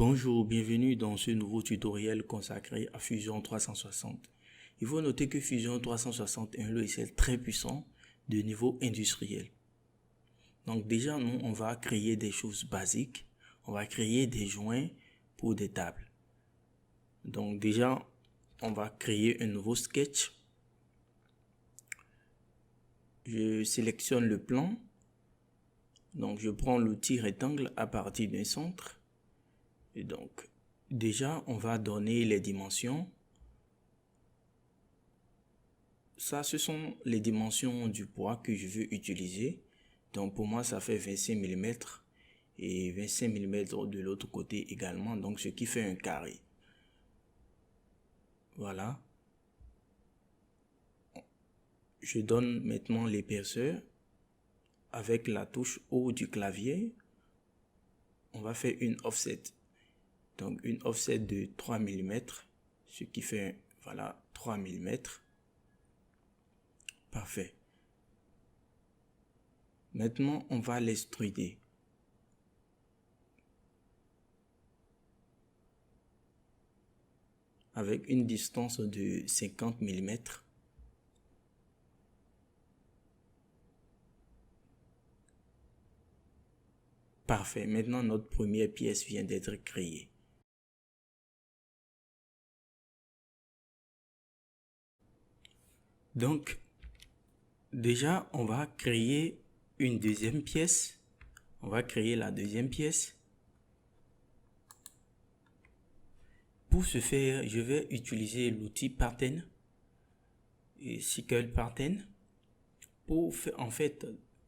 Bonjour, bienvenue dans ce nouveau tutoriel consacré à Fusion 360. Il faut noter que Fusion 360 est un logiciel très puissant de niveau industriel. Donc déjà, nous, on va créer des choses basiques. On va créer des joints pour des tables. Donc déjà, on va créer un nouveau sketch. Je sélectionne le plan. Donc je prends l'outil rectangle à partir d'un centre. Et donc, déjà, on va donner les dimensions. Ça, ce sont les dimensions du bois que je veux utiliser. Donc, pour moi, ça fait 25 mm et 25 mm de l'autre côté également. Donc, ce qui fait un carré. Voilà. Je donne maintenant l'épaisseur avec la touche haut du clavier. On va faire une offset. Donc, une offset de 3 mm, ce qui fait, voilà, 3 mm. Parfait. Maintenant, on va l'extruder. Avec une distance de 50 mm. Parfait. Maintenant, notre première pièce vient d'être créée. Donc, déjà, on va créer une deuxième pièce. On va créer la deuxième pièce. Pour ce faire, je vais utiliser l'outil Pattern et Cycle Pattern pour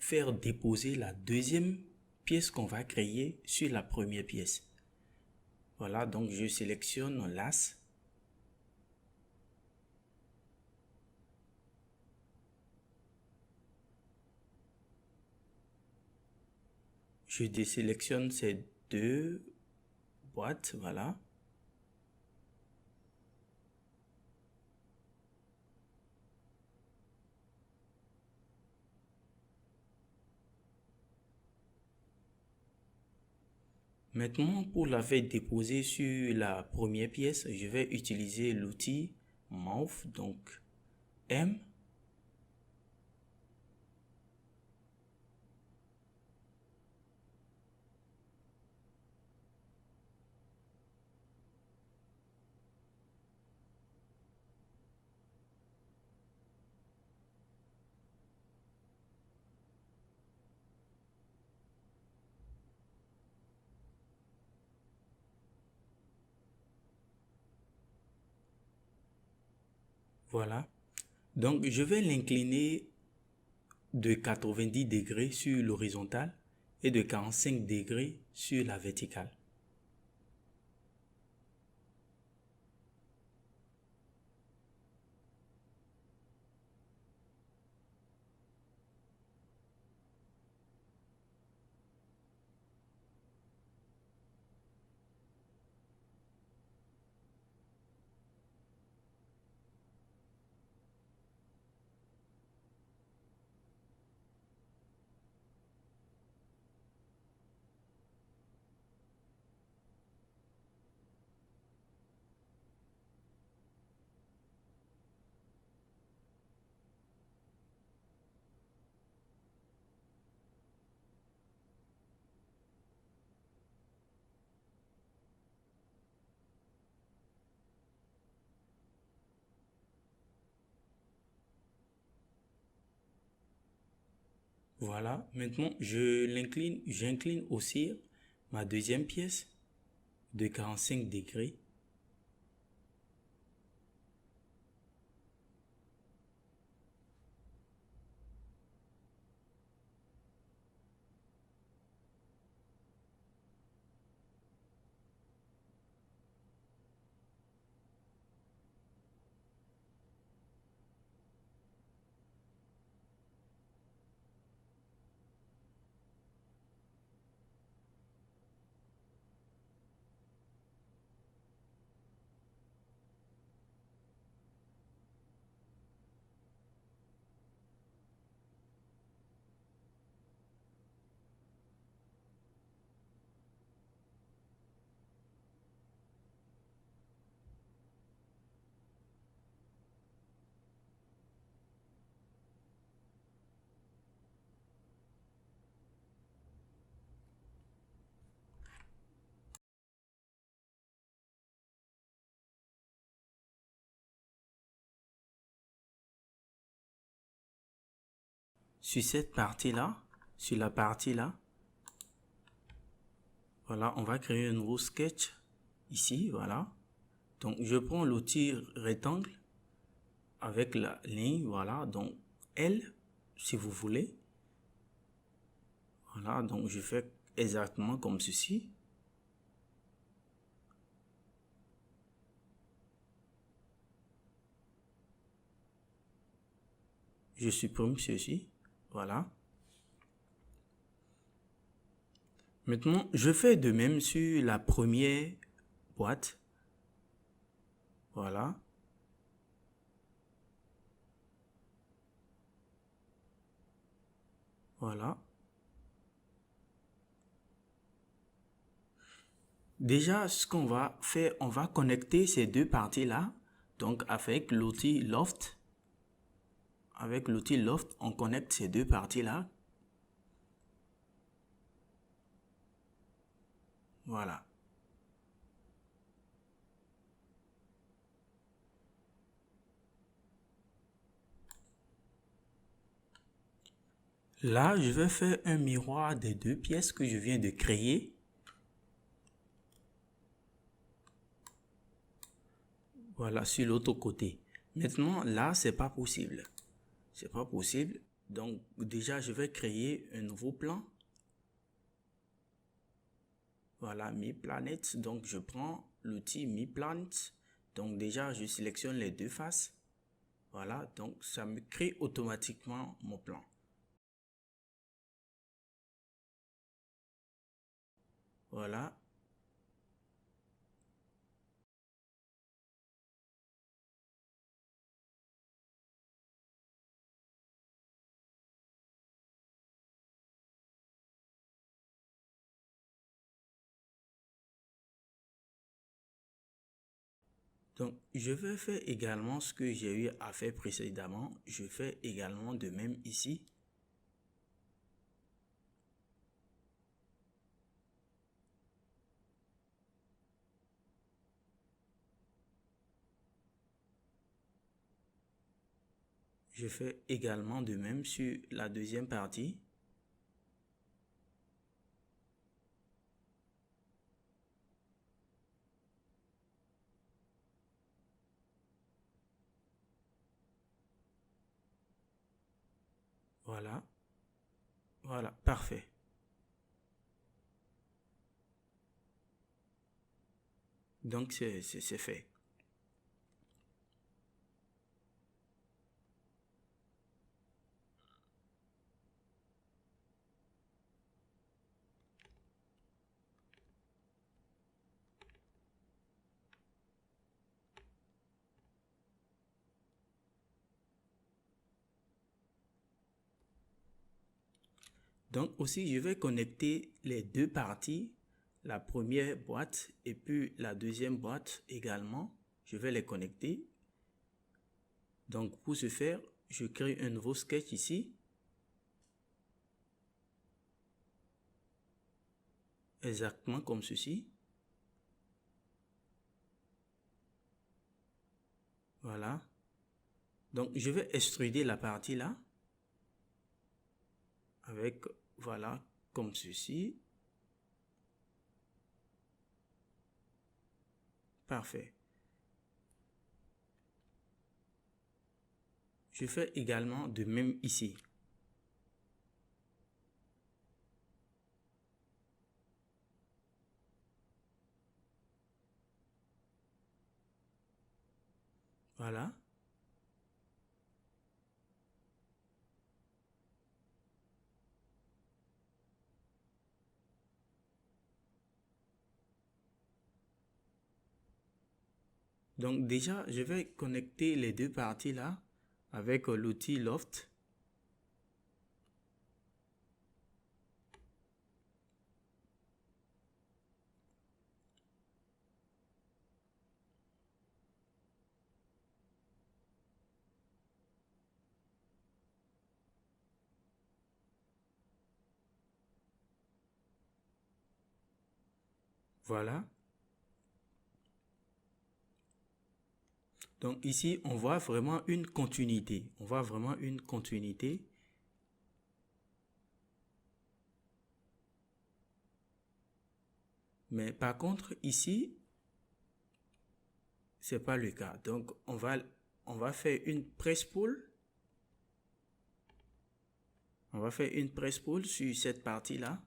faire déposer la deuxième pièce qu'on va créer sur la première pièce. Voilà, donc je sélectionne l'as. Je désélectionne ces deux boîtes, voilà. Maintenant, pour la faire déposer sur la première pièce, je vais utiliser l'outil Move, donc M. Voilà. Donc, je vais l'incliner de 90 degrés sur l'horizontale et de 45 degrés sur la verticale. Voilà. Maintenant, j'incline aussi ma deuxième pièce de 45 degrés. sur cette partie-là, sur la partie-là, voilà, on va créer un nouveau sketch ici, voilà. Donc, je prends l'outil rectangle avec la ligne, voilà, donc L, si vous voulez. Voilà, donc je fais exactement comme ceci. Je supprime ceci, voilà. Maintenant, je fais de même sur la première boîte. Voilà. Voilà. Déjà, ce qu'on va faire, on va connecter ces deux parties-là. Donc, avec l'outil Loft. Avec l'outil Loft, on connecte ces deux parties-là. Voilà. Là, je vais faire un miroir des deux pièces que je viens de créer. Voilà, sur l'autre côté. Maintenant, là, c'est pas possible. C'est pas possible. Donc, déjà, je vais créer un nouveau plan. Voilà, Mi Planet. Donc, je prends l'outil Mi Planet. Donc, déjà, je sélectionne les deux faces. Voilà, donc ça me crée automatiquement mon plan. Voilà. Donc, je vais faire également ce que j'ai eu à faire précédemment. Je fais également de même ici. Je fais également de même sur la deuxième partie. Voilà. Voilà, parfait. Donc, c'est fait. Donc aussi, je vais connecter les deux parties, la première boîte et puis la deuxième boîte également. Je vais les connecter. Donc pour ce faire, je crée un nouveau sketch ici. Exactement comme ceci. Voilà. Donc je vais extruder la partie là. Avec, voilà, comme ceci. Parfait. Je fais également de même ici. Voilà. Donc déjà, je vais connecter les deux parties là avec l'outil Loft. Voilà. Donc ici, on voit vraiment une continuité. On voit vraiment une continuité. Mais par contre, ici, c'est pas le cas. Donc, on va faire une press pull. On va faire une press pull sur cette partie-là.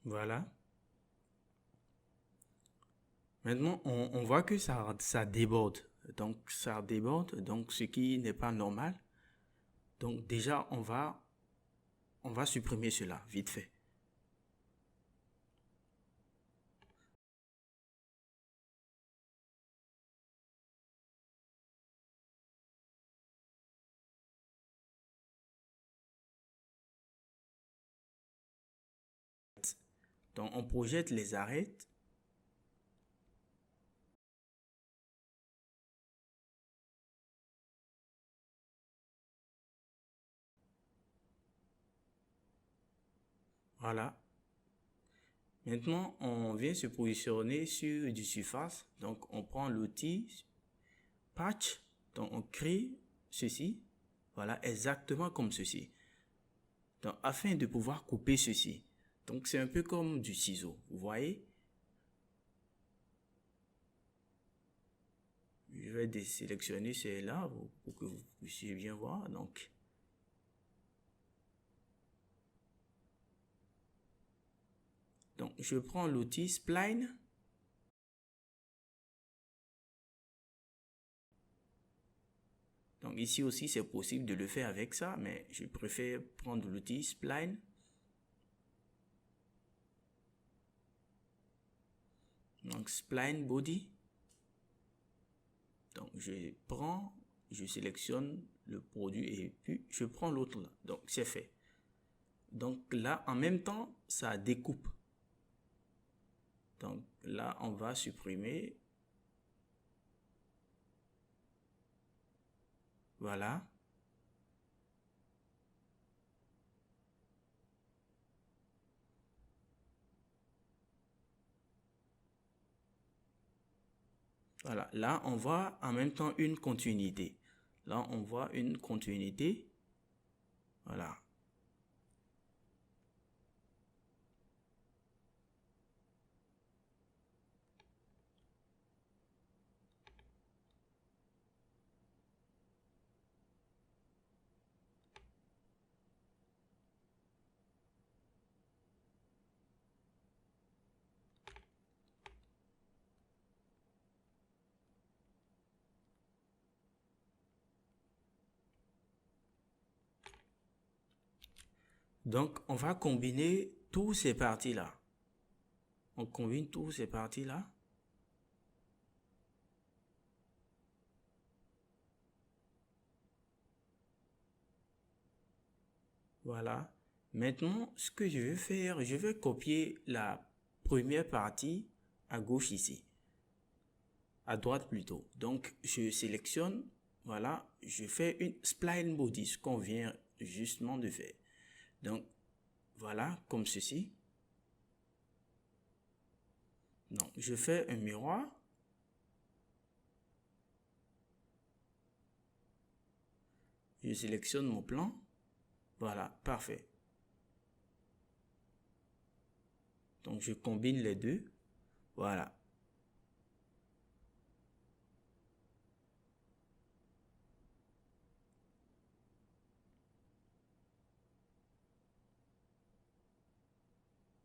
Voilà. Maintenant, on voit que ça déborde. Donc, ça déborde, donc ce qui n'est pas normal. Donc, déjà, on va supprimer cela, vite fait. Donc, on projette les arêtes. Voilà. Maintenant, on vient se positionner sur du surface. Donc, on prend l'outil patch. Donc, on crée ceci. Voilà, exactement comme ceci. Donc, afin de pouvoir couper ceci. Donc, c'est un peu comme du ciseau. Vous voyez? Je vais désélectionner celle-là pour que vous puissiez bien voir. Donc, je prends l'outil Spline. Donc, ici aussi, c'est possible de le faire avec ça, mais je préfère prendre l'outil Spline. Donc, Spline Body. Donc, je sélectionne le produit et puis je prends l'autre là. Donc, c'est fait. Donc, là, en même temps, ça découpe. Donc, là, on va supprimer. Voilà. Voilà. Là, on voit en même temps une continuité. Là, on voit une continuité. Voilà. Donc, on va combiner tous ces parties-là. On combine tous ces parties-là. Voilà. Maintenant, ce que je vais faire, je vais copier la première partie à gauche ici. À droite plutôt. Donc, je sélectionne, voilà, je fais une spline body, ce qu'on vient justement de faire. Donc, voilà, comme ceci. Donc, je fais un miroir. Je sélectionne mon plan. Voilà, parfait. Donc, je combine les deux. Voilà.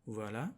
Voilà.